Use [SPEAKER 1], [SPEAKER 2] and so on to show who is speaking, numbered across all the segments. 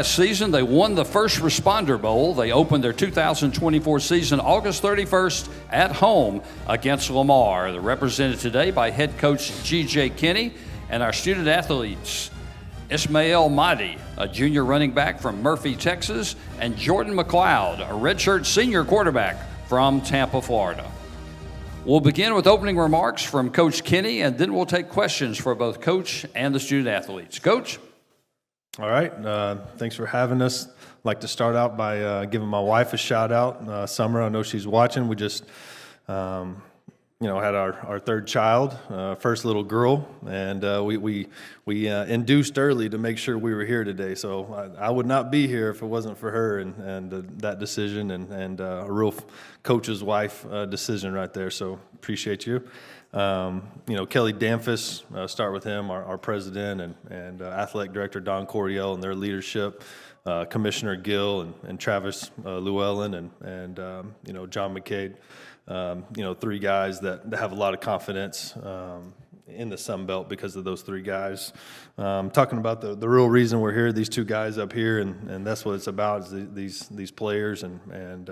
[SPEAKER 1] Last season, they won the First Responder Bowl. They opened their 2024 season August 31st at home against Lamar. They're represented today by head coach G.J. Kinne and our student athletes, Ismail Mahdi, a junior running back from Murphy, Texas, and Jordan McCloud, a redshirt senior quarterback from Tampa, Florida. We'll begin with opening remarks from Coach Kinne, and then we'll take questions for both Coach and the student athletes. Coach?
[SPEAKER 2] All right. Thanks for having us. I'd like to start out by giving my wife a shout out. Summer, I know she's watching. We just, had our third child, first little girl, and we induced early to make sure we were here today. So I would not be here if it wasn't for her and that decision and a real coach's wife decision right there. So appreciate you. Kelly Danfus, start with him, our president, and athletic director Don Coryell and their leadership, Commissioner Gill and Travis Llewellyn and John McCaid. Three guys that have a lot of confidence in the Sun Belt because of those three guys. Talking about the real reason we're here, these two guys up here, and that's what it's about, is these players, and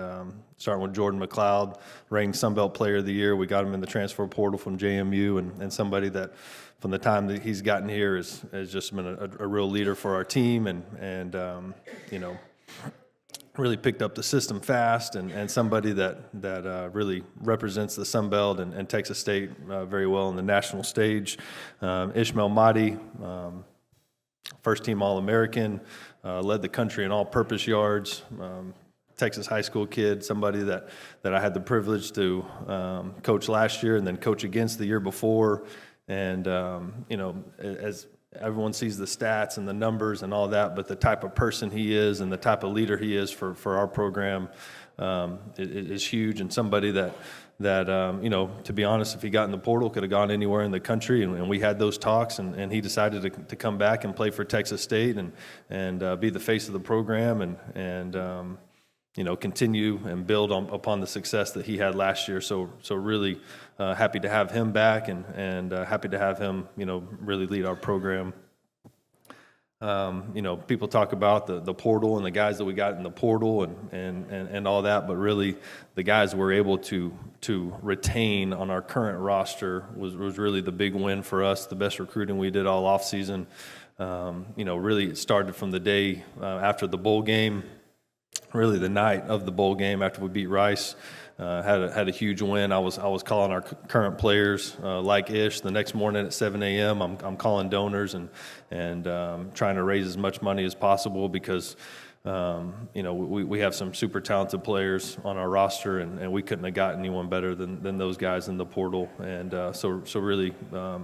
[SPEAKER 2] starting with Jordan McCloud, reigning Sun Belt Player of the Year. We got him in the transfer portal from JMU, and somebody that from the time that he's gotten here has just been a real leader for our team, and really picked up the system fast, and somebody that really represents the Sun Belt and Texas State very well on the national stage. Ismail Mahdi, first-team All-American, led the country in all-purpose yards. Texas high school kid, somebody that I had the privilege to coach last year and then coach against the year before. And, as everyone sees the stats and the numbers and all that, but the type of person he is and the type of leader he is for our program is huge, and somebody that to be honest, if he got in the portal, could have gone anywhere in the country, and we had those talks, and he decided to come back and play for Texas State and be the face of the program and continue and build upon the success that he had last year. So really happy to have him back and happy to have him, really lead our program. People talk about the portal and the guys that we got in the portal and all that, but really the guys we're able to retain on our current roster was really the big win for us, the best recruiting we did all offseason. Really it started from the day after the bowl game. Really, the night of the bowl game after we beat Rice, had a huge win. I was calling our current players like Ish. The next morning at 7 a.m., I'm calling donors and trying to raise as much money as possible because we have some super talented players on our roster, and we couldn't have gotten anyone better than those guys in the portal. And so really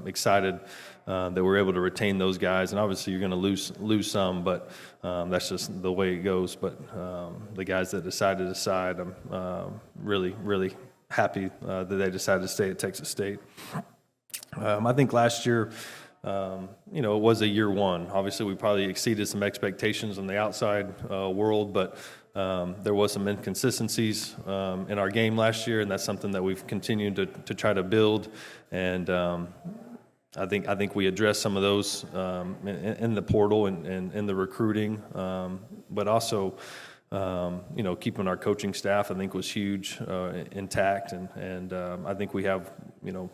[SPEAKER 2] excited that we're able to retain those guys. And obviously you're going to lose some, but that's just the way it goes. But the guys that decided to decide, I'm really, really happy that they decided to stay at Texas State. I think last year, it was a year one. Obviously, we probably exceeded some expectations on the outside world, but there was some inconsistencies in our game last year, and that's something that we've continued to try to build. And I think we addressed some of those in the portal and in the recruiting, but also keeping our coaching staff, I think, was huge, intact, and I think we have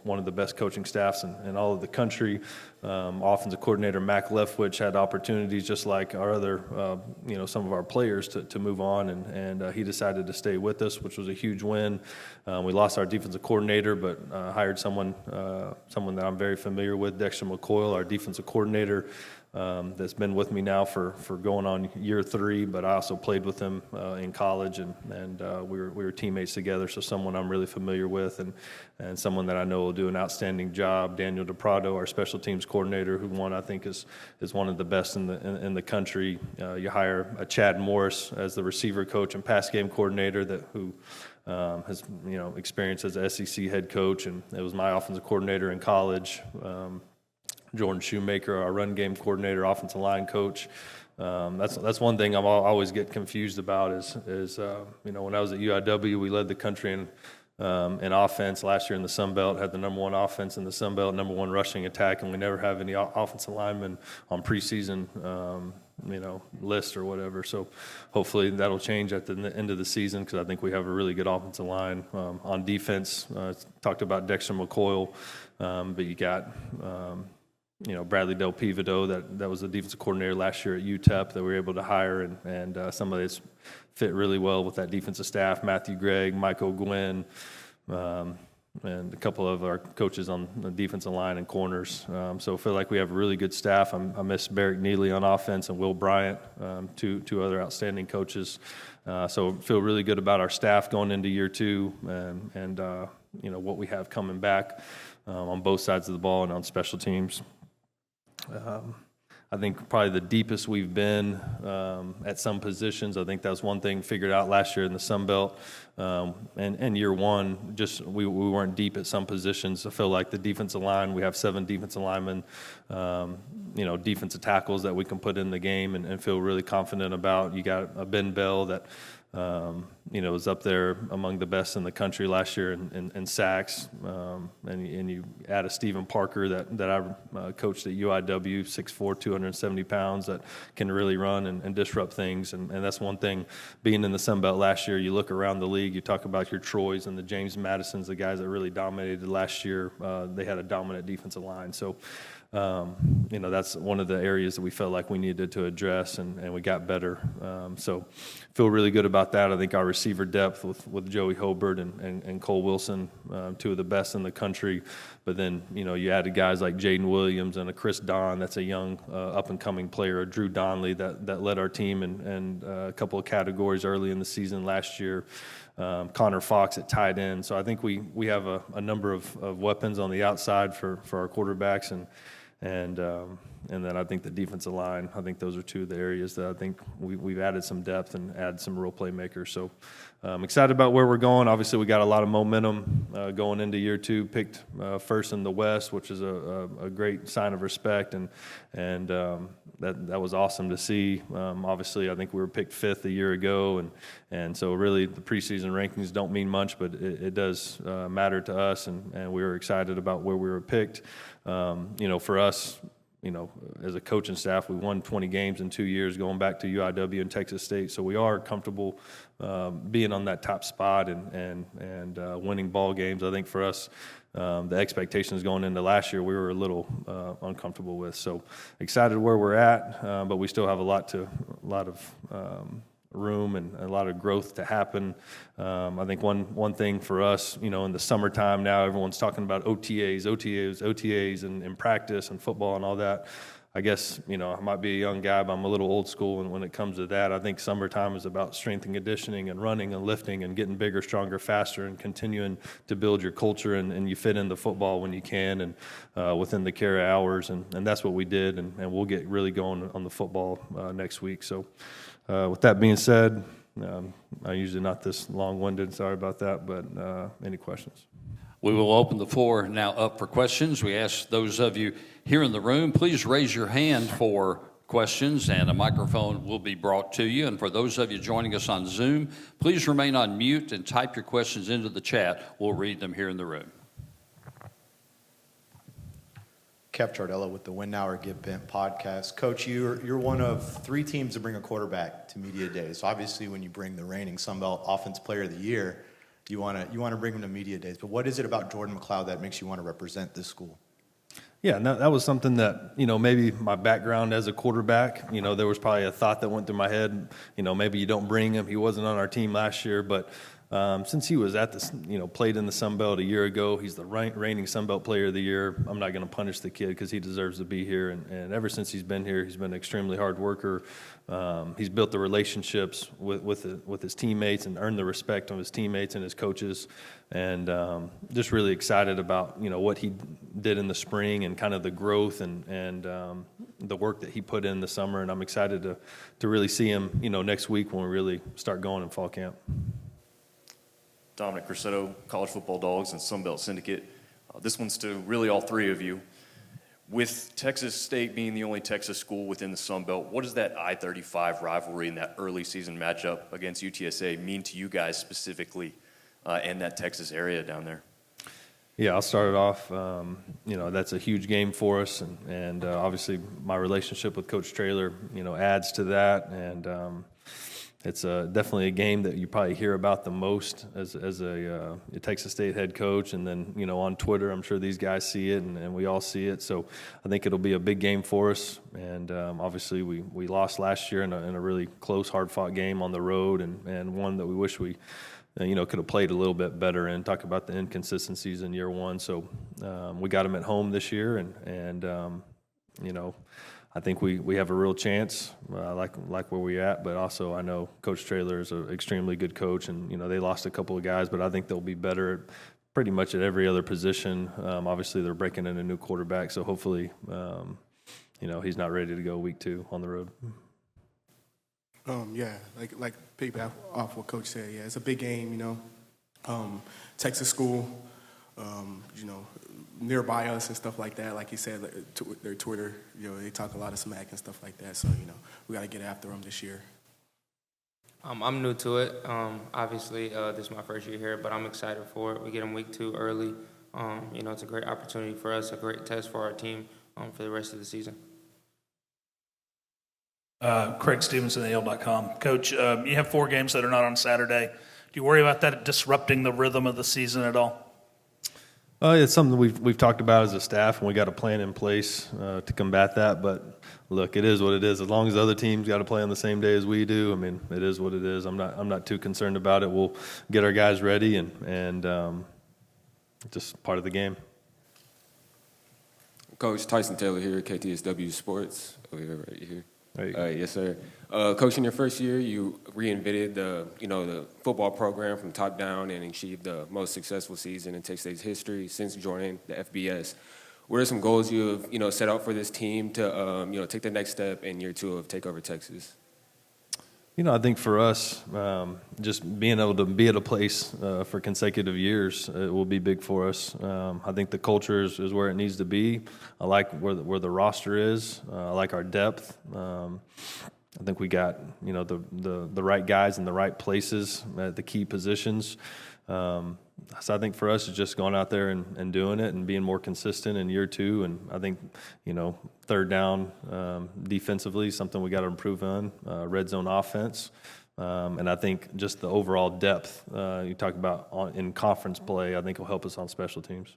[SPEAKER 2] one of the best coaching staffs in all of the country. Offensive coordinator Mac Leftwich had opportunities just like our other, some of our players to move on, and he decided to stay with us, which was a huge win. We lost our defensive coordinator, but hired someone that I'm very familiar with, Dexter McCoyle, our defensive coordinator. That's been with me now for going on year 3, but I also played with him in college, and we were teammates together, so someone I'm really familiar with, and someone that I know will do an outstanding job. Daniel DePrado, our special teams coordinator, who I think is one of the best in the country. You hire a Chad Morris as the receiver coach and pass game coordinator who has experience as an SEC head coach, and it was my offensive coordinator in college. Jordan Shoemaker, our run game coordinator, offensive line coach. That's one thing I always get confused about is when I was at UIW, we led the country in offense last year in the Sun Belt, had the number 1 offense in the Sun Belt, number 1 rushing attack, and we never have any offensive linemen on preseason list or whatever. So hopefully that'll change at the end of the season, because I think we have a really good offensive line. On defense, talked about Dexter McCoyle, but you got Bradley Del Pivido, that was the defensive coordinator last year at UTEP that we were able to hire, and somebody that's fit really well with that defensive staff. Matthew Gregg, Michael Gwynn, and a couple of our coaches on the defensive line and corners. So I feel like we have a really good staff. I miss Barrick Neely on offense and Will Bryant, two other outstanding coaches. So feel really good about our staff going into year two, and what we have coming back on both sides of the ball and on special teams. I think probably the deepest we've been at some positions. I think that was one thing figured out last year in the Sun Belt. And year one, just we weren't deep at some positions. I feel like the defensive line, we have 7 defensive linemen, defensive tackles that we can put in the game and feel really confident about. You got a Ben Bell that was up there among the best in the country last year in sacks, and you add a Stephen Parker that I coached at UIW, 6'4", 270 pounds, that can really run and disrupt things, and that's one thing. Being in the Sun Belt last year, you look around the league, you talk about your Troys and the James Madisons, the guys that really dominated last year. They had a dominant defensive line, so that's one of the areas that we felt like we needed to address, and we got better. So feel really good about that. I think our receiver depth with Joey Hobart and Cole Wilson, 2 of the best in the country. But then, you added guys like Jaden Williams and a Chris Don, that's a young up-and-coming player, a Drew Donley that led our team in a couple of categories early in the season last year. Connor Fox at tight end. So I think we have a number of weapons on the outside for our quarterbacks, and then I think the defensive line, I think those are 2 of the areas that I think we've added some depth and added some real playmakers. So I'm excited about where we're going. Obviously, we got a lot of momentum going into year 2, picked first in the West, which is a great sign of respect, and that was awesome to see. Obviously, I think we were picked 5th a year ago, and so really the preseason rankings don't mean much, but it does matter to us, and we were excited about where we were picked. For us, as a coaching staff, we won 20 games in 2 years, going back to UIW and Texas State. So we are comfortable being on that top spot and winning ball games. I think for us, the expectations going into last year, we were a little uncomfortable with. So excited where we're at, but we still have a lot of room and a lot of growth to happen. I think one thing for us, in the summertime now, everyone's talking about OTAs and practice and football and all that. I guess, I might be a young guy, but I'm a little old school, and when it comes to that, I think summertime is about strength and conditioning and running and lifting and getting bigger, stronger, faster, and continuing to build your culture, and you fit in the football when you can and within the carry hours, and that's what we did, and we'll get really going on the football next week. So with that being said, I'm usually not this long-winded, sorry about that, but any questions?
[SPEAKER 1] We will open the floor now up for questions. We ask those of you here in the room, please raise your hand for questions, and a microphone will be brought to you. And for those of you joining us on Zoom, please remain on mute and type your questions into the chat. We'll read them here in the room.
[SPEAKER 3] Kev Chardella with the Win Now or Get Bent podcast. Coach, you're one of 3 teams to bring a quarterback to media days. So obviously, when you bring the reigning Sun Belt Offensive Player of the Year, you want to bring him to media days. But what is it about Jordan McCloud that makes you want to represent this school?
[SPEAKER 2] Yeah, that was something that, maybe my background as a quarterback, there was probably a thought that went through my head, maybe you don't bring him. He wasn't on our team last year, but since he was at this, played in the Sun Belt a year ago, he's the reigning Sun Belt Player of the Year. I'm not going to punish the kid because he deserves to be here. And ever since he's been here, he's been an extremely hard worker. He's built the relationships with his teammates and earned the respect of his teammates and his coaches. And just really excited about, what he did in the spring and kind of the growth and the work that he put in the summer. And I'm excited to really see him, next week when we really start going in fall camp.
[SPEAKER 4] Dominic Corsetto, College Football Dogs and Sun Belt Syndicate. This one's to really all 3 of you. With Texas State being the only Texas school within the Sun Belt, what does that I-35 rivalry and that early season matchup against UTSA mean to you guys specifically in that Texas area down there?
[SPEAKER 2] Yeah, I'll start it off. That's a huge game for us, and obviously my relationship with Coach Traylor, adds to that. And it's definitely a game that you probably hear about the most as a Texas State head coach. And then, on Twitter, I'm sure these guys see it, and we all see it. So I think it'll be a big game for us. And obviously we lost last year in a really close, hard-fought game on the road, and one that we wish we could have played a little bit better and talk about the inconsistencies in year one. So we got them at home this year, and I think we have a real chance, like where we're at. But also I know Coach Traylor is an extremely good coach, and they lost a couple of guys, but I think they'll be better pretty much at every other position. Obviously they're breaking in a new quarterback, so hopefully he's not ready to go week 2 on the road.
[SPEAKER 5] Like piggyback off what Coach said. Yeah, it's a big game. Texas school, nearby us and stuff like that. Like he said, their Twitter, they talk a lot of smack and stuff like that. So we got to get after them this year.
[SPEAKER 6] I'm new to it. Obviously, this is my first year here, but I'm excited for it. We get them week 2 early. It's a great opportunity for us, a great test for our team for the rest of the season.
[SPEAKER 7] Craig Stevenson, AL.com. Coach, you have 4 games that are not on Saturday. Do you worry about that disrupting the rhythm of the season at all?
[SPEAKER 2] It's something we've talked about as a staff, and we got a plan in place to combat that. But look, it is what it is. As long as other teams got to play on the same day as we do, I mean, it is what it is. I'm not too concerned about it. We'll get our guys ready, and just part of the game.
[SPEAKER 8] Coach, Tyson Taylor here, KTSW Sports. Over here, right here. Yes, sir. Coach, in your first year, you reinvented the football program from top down and achieved the most successful season in Texas State's history since joining the FBS. What are some goals you have set out for this team to take the next step in year 2 of Takeover Texas?
[SPEAKER 2] I think for us, just being able to be at a place for consecutive years, it will be big for us. I think the culture is where it needs to be. I like where the roster is. I like our depth. I think we got the right guys in the right places at the key positions. So I think for us, it's just going out there and doing it and being more consistent in year 2. And I think, third down defensively is something we got to improve on, red zone offense. And I think just the overall depth you talk about in conference play, I think will help us on special teams.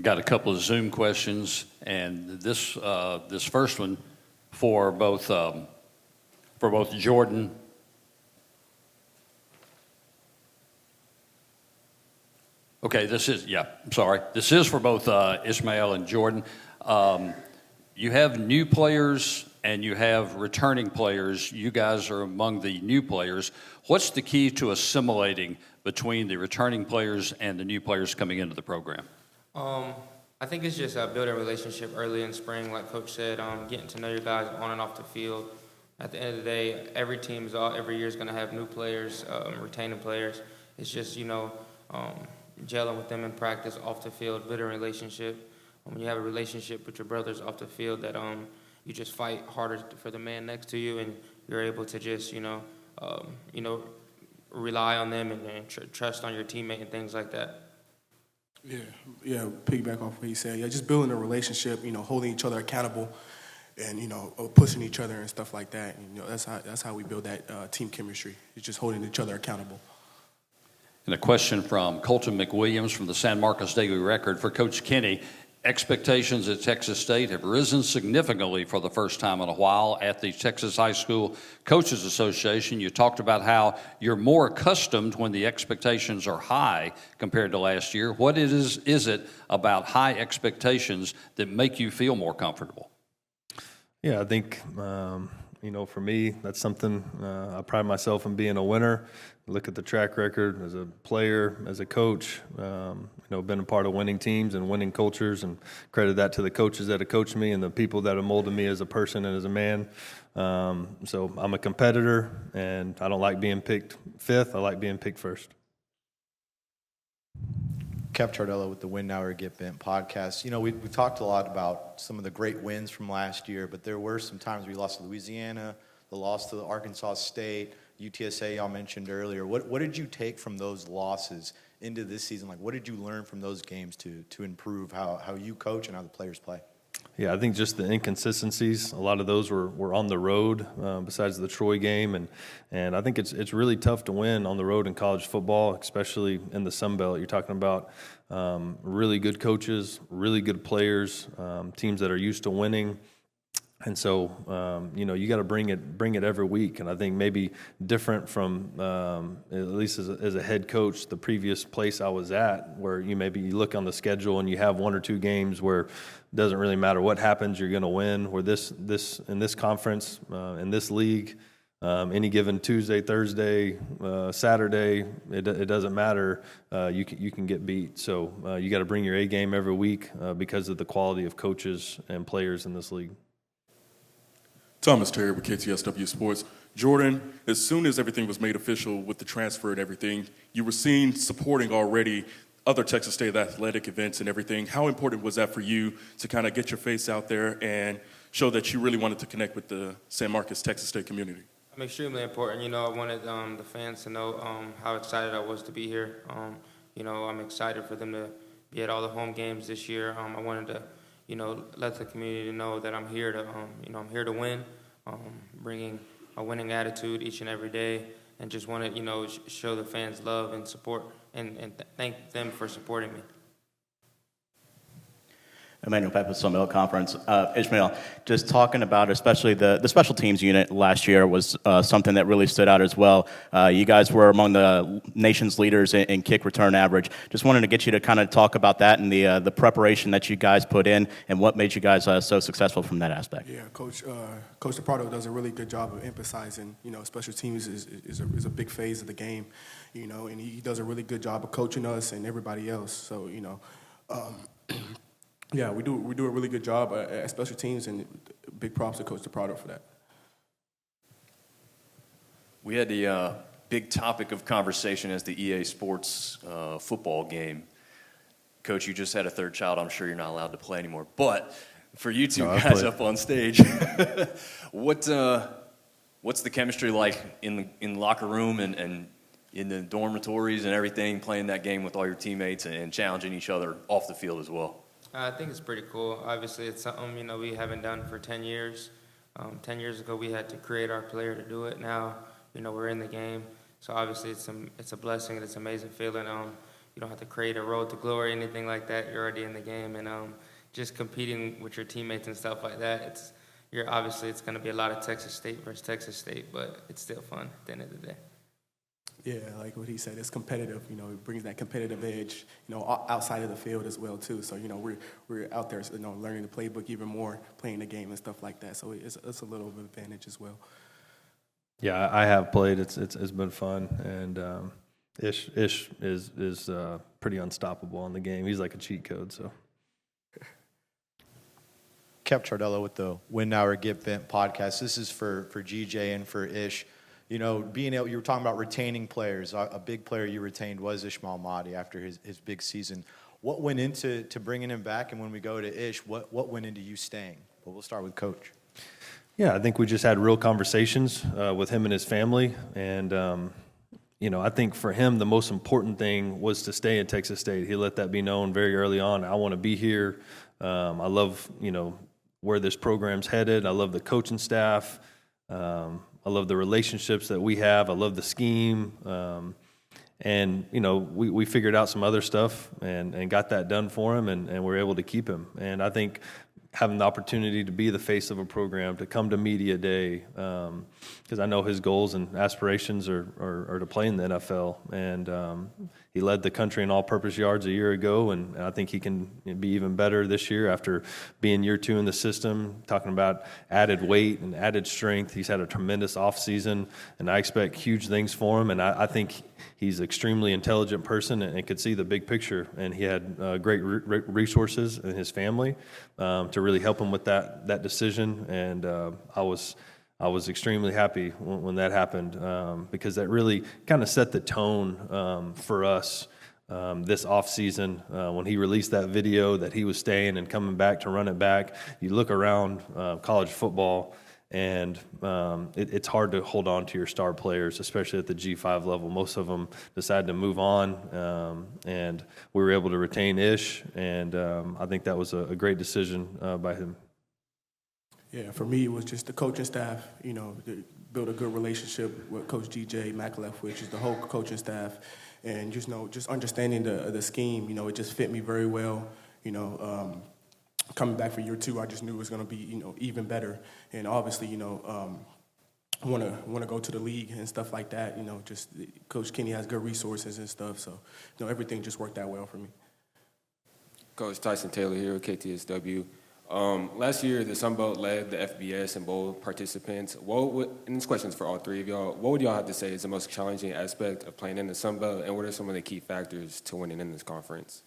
[SPEAKER 1] Got a couple of Zoom questions, and this first one for both Jordan. Okay, this is for both Ismail and Jordan. You have new players and you have returning players. You guys are among the new players. What's the key to assimilating between the returning players and the new players coming into the program?
[SPEAKER 6] I think it's just building a relationship early in spring, like Coach said, getting to know your guys on and off the field. At the end of the day, every year is going to have new players, retaining players. It's just, gelling with them in practice, off the field, building a relationship. When you have a relationship with your brothers off the field, that you just fight harder for the man next to you, and you're able to just rely on them and trust on your teammate and things like that.
[SPEAKER 5] Yeah. Piggyback off what he said. Yeah, just building a relationship. Holding each other accountable, and pushing each other and stuff like that. And, that's how we build that team chemistry. It's just holding each other accountable.
[SPEAKER 1] And a question from Colton McWilliams from the San Marcos Daily Record for Coach Kinne. Expectations at Texas State have risen significantly for the first time in a while at the Texas High School Coaches Association. You talked about how you're more accustomed when the expectations are high compared to last year. What is it about high expectations that make you feel more comfortable?
[SPEAKER 2] Yeah, I think, for me, that's something I pride myself in being a winner. Look at the track record as a player, as a coach, been a part of winning teams and winning cultures, and credit that to the coaches that have coached me and the people that have molded me as a person and as a man. So I'm a competitor, and I don't like being picked 5th. I like being picked 1st.
[SPEAKER 3] Kev Chardello with the Win Now or Get Bent podcast. We talked a lot about some of the great wins from last year, but there were some times we lost to Louisiana, the loss to Arkansas State, UTSA y'all mentioned earlier. What did you take from those losses into this season? Like, what did you learn from those games to improve how you coach and how the players play?
[SPEAKER 2] Yeah, I think just the inconsistencies. A lot of those were on the road, besides the Troy game, and I think it's really tough to win on the road in college football, especially in the Sun Belt. You're talking about really good coaches, really good players, teams that are used to winning. And so, you got to bring it every week. And I think maybe different from, at least as a head coach, the previous place I was at, where you look on the schedule and you have one or two games where it doesn't really matter what happens, you're going to win. Where this in this conference, in this league, any given Tuesday, Thursday, Saturday, it doesn't matter. You can get beat. So you got to bring your A game every week because of the quality of coaches and players in this league.
[SPEAKER 9] Thomas Terry with KTSW Sports. Jordan, as soon as everything was made official with the transfer and everything, you were seen supporting already other Texas State athletic events and everything. How important was that for you to kind of get your face out there and show that you really wanted to connect with the San Marcos, Texas State community?
[SPEAKER 6] Extremely important. I wanted the fans to know how excited I was to be here. I'm excited for them to be at all the home games this year. I wanted to let the community know that I'm here to, I'm here to win, bringing a winning attitude each and every day, and just want to, show the fans love and support, and thank them for supporting me.
[SPEAKER 10] Emmanuel Pepe, Sunbelt Conference. Ismail, just talking about especially the special teams unit last year was something that really stood out as well. You guys were among the nation's leaders in kick return average. Just wanted to get you to kind of talk about that and the preparation that you guys put in and what made you guys so successful from that aspect.
[SPEAKER 5] Yeah, Coach DePardo does a really good job of emphasizing, special teams is a big phase of the game, and he does a really good job of coaching us and everybody else. So, yeah, we do a really good job at special teams, and big props to Coach DePardo for that.
[SPEAKER 4] We had the big topic of conversation as the EA Sports football game. Coach, you just had a third child. I'm sure you're not allowed to play anymore. But for you two guys up on stage, what's the chemistry like in the locker room and in the dormitories and everything, playing that game with all your teammates and challenging each other off the field as well?
[SPEAKER 6] I think it's pretty cool. Obviously, it's something, we haven't done for 10 years. 10 years ago, we had to create our player to do it. Now, we're in the game. So obviously, it's a blessing and it's an amazing feeling. You don't have to create a road to glory, anything like that. You're already in the game. And just competing with your teammates and stuff like that, obviously, it's going to be a lot of Texas State versus Texas State, but it's still fun at the end of the day.
[SPEAKER 5] Yeah, like what he said, it's competitive. It brings that competitive edge, outside of the field as well too. So we're out there, learning the playbook even more, playing the game and stuff like that. So it's a little bit of advantage as well.
[SPEAKER 2] Yeah, I have played. It's been fun, and Ish is pretty unstoppable on the game. He's like a cheat code. So.
[SPEAKER 3] Kev Chardello with the Win Now or Get Bent podcast. This is for GJ and for Ish. You were talking about retaining players. A big player you retained was Ismail Mahdi after his big season. What went into bringing him back? And when we go to Ish, what went into you staying? Well, we'll start with Coach.
[SPEAKER 2] Yeah, I think we just had real conversations with him and his family. And, I think for him, the most important thing was to stay at Texas State. He let that be known very early on. I want to be here. I love, where this program's headed. I love the coaching staff. I love the relationships that we have. I love the scheme. And, we figured out some other stuff and got that done for him, and we're able to keep him. And I think having the opportunity to be the face of a program, to come to media day, because I know his goals and aspirations are to play in the NFL. And he led the country in all-purpose yards a year ago, and I think he can be even better this year after being year 2 in the system, talking about added weight and added strength. He's had a tremendous offseason, and I expect huge things for him. And I think he's an extremely intelligent person and could see the big picture. And he had great resources in his family to really help him with that decision. And I was extremely happy when that happened because that really kind of set the tone for us this offseason. When he released that video that he was staying and coming back to run it back, you look around college football And it's hard to hold on to your star players, especially at the G5 level. Most of them decided to move on, and we were able to retain Ish, and I think that was a great decision by him.
[SPEAKER 5] Yeah, for me, it was just the coaching staff, build a good relationship with Coach GJ, McCloud, which is the whole coaching staff, and just understanding the scheme, it just fit me very well, coming back for year 2, I just knew it was going to be, even better. And obviously, want to go to the league and stuff like that. Just Coach Kinne has good resources and stuff. So, everything just worked out well for me.
[SPEAKER 8] Coach Tyson Taylor here with KTSW. Last year, the Sun Belt led the FBS and bowl participants. And this question's for all three of y'all. What would y'all have to say is the most challenging aspect of playing in the Sun Belt, and what are some of the key factors to winning in this conference?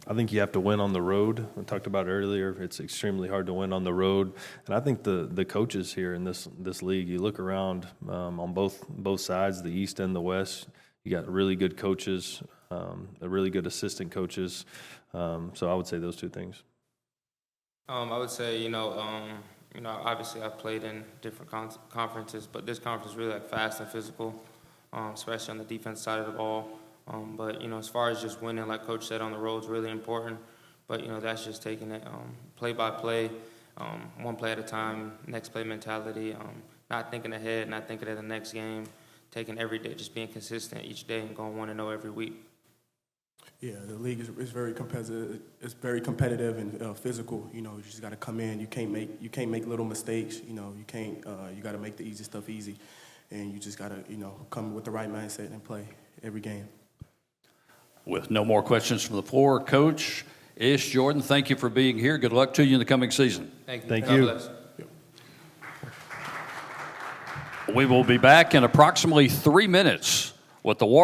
[SPEAKER 2] I think you have to win on the road. I talked about earlier, it's extremely hard to win on the road. And I think the coaches here in this league, you look around on both sides, the East and the West, you got really good coaches, really good assistant coaches. So I would say those two things.
[SPEAKER 6] I would say, obviously I've played in different conferences, but this conference is really fast and physical, especially on the defense side of the ball. But, as far as just winning, like Coach said, on the road is really important. But, that's just taking it play by play, one play at a time, next play mentality, not thinking ahead, not thinking of the next game, taking every day, just being consistent each day and going 1-0 every week. Yeah, the league is very competitive. It's very competitive and physical. You just got to come in. You can't make little mistakes. You can't. You got to make the easy stuff easy, and you just got to come with the right mindset and play every game.
[SPEAKER 1] With no more questions from the floor, Coach Ish, Jordan, thank you for being here. Good luck to you in the coming season.
[SPEAKER 6] Thank you.
[SPEAKER 2] Thank
[SPEAKER 6] God
[SPEAKER 2] you.
[SPEAKER 6] bless.
[SPEAKER 1] We will be back in approximately 3 minutes with the